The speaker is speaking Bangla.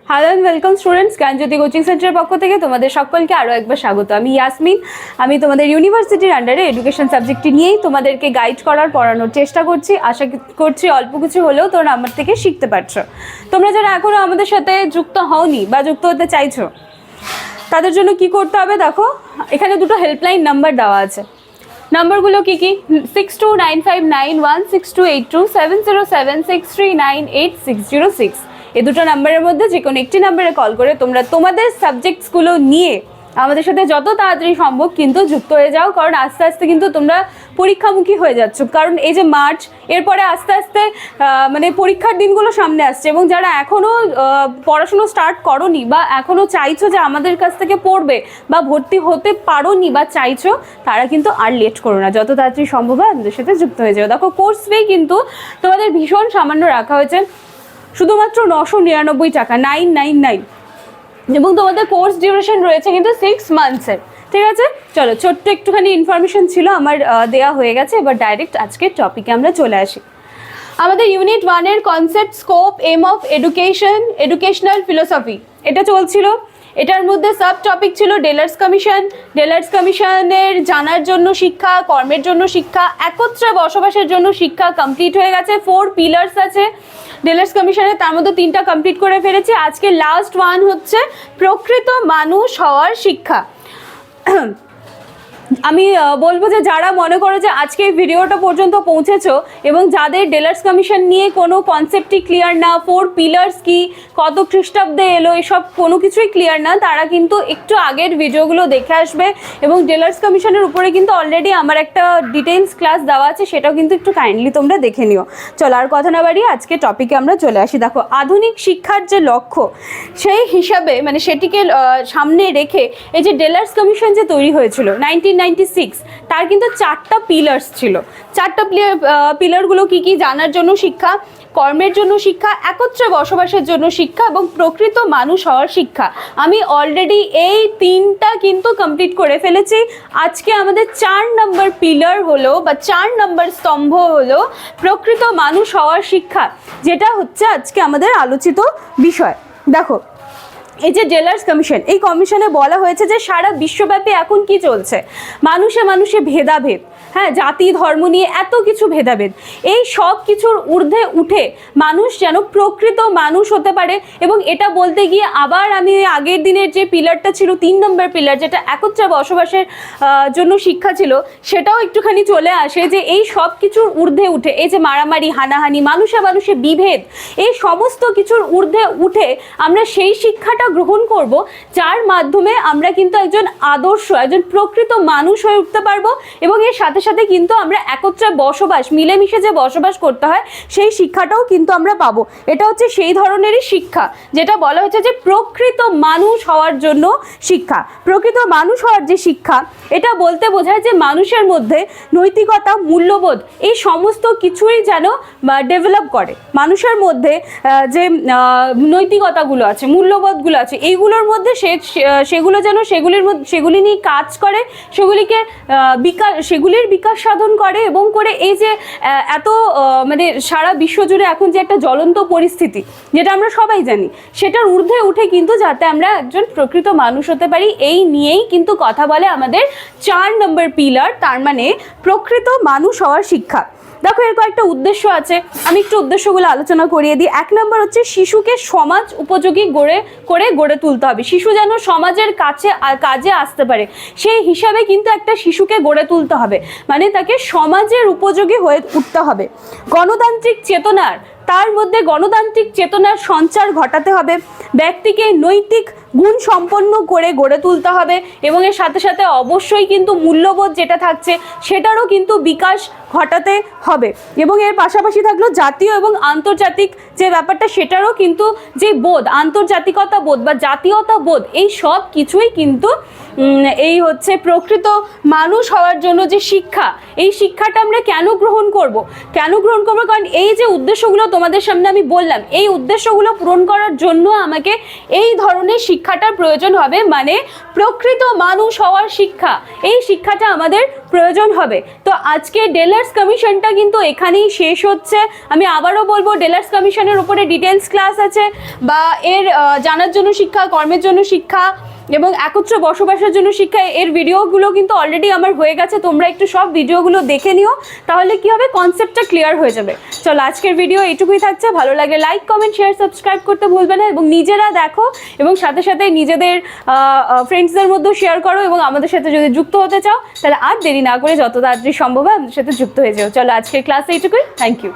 Hello and welcome students, Gyanjyoti coaching সেন্টারের পক্ষ থেকে তোমাদের সকলকে আরও একবার স্বাগত। আমি ইয়াসমিন। আমি তোমাদের ইউনিভার্সিটির আন্ডারে এডুকেশন সাবজেক্টটি নিয়েই তোমাদেরকে গাইড করার পড়ানোর চেষ্টা করছি। আশা করছি অল্প কিছু হলেও তোমরা আমার থেকে শিখতে পারছো। তোমরা যারা এখনও আমাদের সাথে যুক্ত হওনি বা যুক্ত হতে চাইছো, তাদের জন্য কি করতে হবে দেখো, এখানে দুটো হেল্পলাইন নাম্বার দেওয়া আছে। নাম্বারগুলো কী কী? 6295916282, 7076398606। এই দুটো নাম্বারের মধ্যে যে কোনো একটি নাম্বারে কল করে তোমরা তোমাদের সাবজেক্টসগুলো নিয়ে আমাদের সাথে যত তাড়াতাড়ি সম্ভব কিন্তু যুক্ত হয়ে যাও, কারণ আস্তে আস্তে কিন্তু তোমরা পরীক্ষামুখী হয়ে যাচ্ছ। কারণ এই যে মার্চ, এরপরে আস্তে আস্তে মানে পরীক্ষার দিনগুলো সামনে আসছে, এবং যারা এখনও পড়াশুনো স্টার্ট করোনি বা এখনও চাইছো যে আমাদের কাছ থেকে পড়বে বা ভর্তি হতে পারোনি বা চাইছো, তারা কিন্তু আর লেট করো না, যত তাড়াতাড়ি সম্ভব হয় আমাদের সাথে যুক্ত হয়ে যাও। দেখো, কোর্স ফি কিন্তু তোমাদের ভীষণ সামান্য রাখা হয়েছে, শুধুমাত্র 999 টাকা, 999, এবং তোমাদের কোর্স ডিউরেশন রয়েছে কিন্তু 6 মান্থসের। ঠিক আছে, চলো, ছোট্ট একটুখানি ইনফরমেশন ছিল আমার, দেওয়া হয়ে গেছে। এবার ডাইরেক্ট আজকের টপিকে আমরা চলে আসি। আমাদের ইউনিট 1-এর concept, scope, aim of education, educational philosophy, এটা চলছিল। এটার মধ্যে সাব টপিক ছিল ডেলার্স কমিশন। ডেলার্স কমিশনের জানার জন্য শিক্ষা, কর্মের জন্য শিক্ষা, একত্রে বসবাসের জন্য শিক্ষা কমপ্লিট হয়ে গেছে। 4 পিলার্স আছে ডেলার্স কমিশনে, তার মধ্যে 3টা কমপ্লিট করে ফেলেছি। আজকে লাস্ট ওয়ান হচ্ছে প্রকৃত মানুষ হওয়ার শিক্ষা। আমি বলবো যে যারা মনে করো যে আজকে এই ভিডিওটা পর্যন্ত পৌঁছেছো এবং যাদের ডেলার্স কমিশন নিয়ে কোনো কনসেপ্টই ক্লিয়ার না, 4 পিলার্স কি, কত খ্রিস্টাব্দে এলো, এসব কোনো কিছুই ক্লিয়ার না, তারা কিন্তু একটু আগের ভিডিওগুলো দেখে আসবে। এবং ডেলার্স কমিশনের উপরে কিন্তু অলরেডি আমার একটা ডিটেলস ক্লাস দেওয়া আছে, সেটাও কিন্তু একটু কাইন্ডলি তোমরা দেখে নিও। চলো, আর কথা না বাড়িয়ে আজকে টপিকে আমরা চলে আসি। দেখো, আধুনিক শিক্ষার যে লক্ষ্য, সেই হিসাবে মানে সেটিকে সামনে রেখে এই যে ডেলার্স কমিশন যে তৈরি হয়েছিল 1996, তার কিন্তু 4টা পিলার্স ছিল। 4টা পিলারগুলো কি কি? জানার জন্য শিক্ষা, কর্মের জন্য শিক্ষা, একত্রে বসবাসের জন্য শিক্ষা এবং প্রকৃত মানুষ হওয়ার শিক্ষা। আমি অলরেডি এই 3টা কিন্তু কমপ্লিট করে ফেলেছি। আজকে আমাদের 4 নম্বর পিলার হলো বা 4 নম্বর স্তম্ভ হলো প্রকৃত মানুষ হওয়ার শিক্ষা, যেটা হচ্ছে আজকে আমাদের আলোচিত বিষয়। দেখো, এই যে ডেলার্স কমিশন, এই কমিশনে বলা হয়েছে যে সারা বিশ্বব্যাপী এখন কি চলছে, মানুষে মানুষে ভেদাভেদ, হ্যাঁ, জাতি ধর্ম নিয়ে এত কিছু ভেদাভেদ, এই সব কিছুর ঊর্ধ্বে উঠে মানুষ যেন প্রকৃত মানুষ হতে পারে। এবং এটা বলতে গিয়ে আবার আমি আগের দিনের যে পিলারটা ছিল 3 নম্বর পিলার, যেটা একত্রে বসবাসের জন্য শিক্ষা ছিল, সেটাও একটুখানি চলে আসে যে এই সব কিছুর ঊর্ধ্বে উঠে এই যে মারামারি, হানাহানি, মানুষে মানুষে বিভেদ, এই সমস্ত কিছুর ঊর্ধ্বে উঠে আমরা সেই শিক্ষাটা গ্রহণ করব, যার মাধ্যমে আমরা কিন্তু একজন আদর্শ, একজন প্রকৃত মানুষ হয়ে উঠতে পারবো। এবং এর সাথে সাথে কিন্তু আমরা একত্রে বসবাস, মিলেমিশে যে বসবাস করতে হয়, সেই শিক্ষাটাও কিন্তু আমরা পাবো। এটা হচ্ছে সেই ধরনেরই শিক্ষা যেটা বলা হচ্ছে যে প্রকৃত মানুষ হওয়ার জন্য শিক্ষা। প্রকৃত মানুষ হওয়ার যে শিক্ষা, এটা বলতে বোঝায় যে মানুষের মধ্যে নৈতিকতা, মূল্যবোধ, এই সমস্ত কিছুই যেন ডেভেলপ করে। মানুষের মধ্যে যে নৈতিকতাগুলো আছে, মূল্যবোধগুলো আছে, এইগুলোর মধ্যে সেগুলো যেন সেগুলি নিয়ে কাজ করে, সেগুলির বিকাশ সাধন করে, এবং করে এই যে এত মানে সারা বিশ্বজুড়ে এখন যে একটা জ্বলন্ত পরিস্থিতি, যেটা আমরা সবাই জানি, সেটার ঊর্ধ্বে উঠে কিন্তু যাতে আমরা একজন প্রকৃত মানুষ হতে পারি, এই নিয়েই কিন্তু কথা বলে আমাদের 4 নম্বর পিলার, তার মানে প্রকৃত মানুষ হওয়ার শিক্ষা। দেখো, এর কয়েকটা উদ্দেশ্য আছে, আমি একটু উদ্দেশ্যগুলো আলোচনা করিয়ে দিই। 1 নম্বর হচ্ছে শিশুকে সমাজ উপযোগী গড়ে তুলতে হবে। শিশু যেন সমাজের কাজে আসতে পারে, সেই হিসাবে কিন্তু একটা শিশুকে গড়ে তুলতে হবে, মানে তাকে সমাজের উপযোগী হয়ে উঠতে হবে। গণতান্ত্রিক চেতনার, তার মধ্যে গণতান্ত্রিক চেতনার সঞ্চার ঘটাতে হবে, ব্যক্তিকে নৈতিক গুণ সম্পন্ন করে গড়ে তুলতে হবে, এবং এর সাথে সাথে অবশ্যই কিন্তু মূল্যবোধ যেটা থাকছে সেটারও কিন্তু বিকাশ ঘটাতে হবে। এবং এর পাশাপাশি থাকলো জাতীয় এবং আন্তর্জাতিক যে ব্যাপারটা, সেটারও কিন্তু যে বোধ, আন্তর্জাতিকতা বোধ বা জাতীয়তা বোধ, এই সব কিছুই কিন্তু এই হচ্ছে প্রকৃত মানুষ হওয়ার জন্য যে শিক্ষা, এই শিক্ষাটা আমরা কেন গ্রহণ করব? কারণ এই যে উদ্দেশ্যগুলো তোমাদের সামনে আমি বললাম, এই উদ্দেশ্যগুলো পূরণ করার জন্য আমাকে এই ধরনের শিক্ষা শিক্ষাটার প্রয়োজন হবে, মানে প্রকৃত মানুষ হওয়ার শিক্ষা, এই শিক্ষাটা আমাদের প্রয়োজন হবে। তো আজকে ডেলার্স কমিশনটা কিন্তু এখানেই শেষ হচ্ছে। আমি আবারও বলবো, ডেলার্স কমিশনের উপরে ডিটেলস ক্লাস আছে, বা এর জানার জন্য শিক্ষা, কর্মের জন্য শিক্ষা এবং একত্র বসবাসের জন্য শিক্ষা, এর ভিডিওগুলো কিন্তু অলরেডি আমার হয়ে গেছে। তোমরা একটু সব ভিডিওগুলো দেখে নিও, তাহলে কি হবে, কনসেপ্টটা ক্লিয়ার হয়ে যাবে। চলো আজকের ভিডিও এইটুকুই থাকছে। ভালো লাগলে লাইক, কমেন্ট, শেয়ার, সাবস্ক্রাইব করতে ভুলবে না, এবং নিজেরা দেখো এবং সাথে সাথে নিজেদের ফ্রেন্ডসদের মধ্যেও শেয়ার করো, এবং আমাদের সাথে যদি যুক্ত হতে চাও তাহলে আর দেরি না করে যত তাড়াতাড়ি সম্ভব হয় আমাদের সাথে যুক্ত হয়ে যাও। চলো আজকের ক্লাস এইটুকুই। Thank you.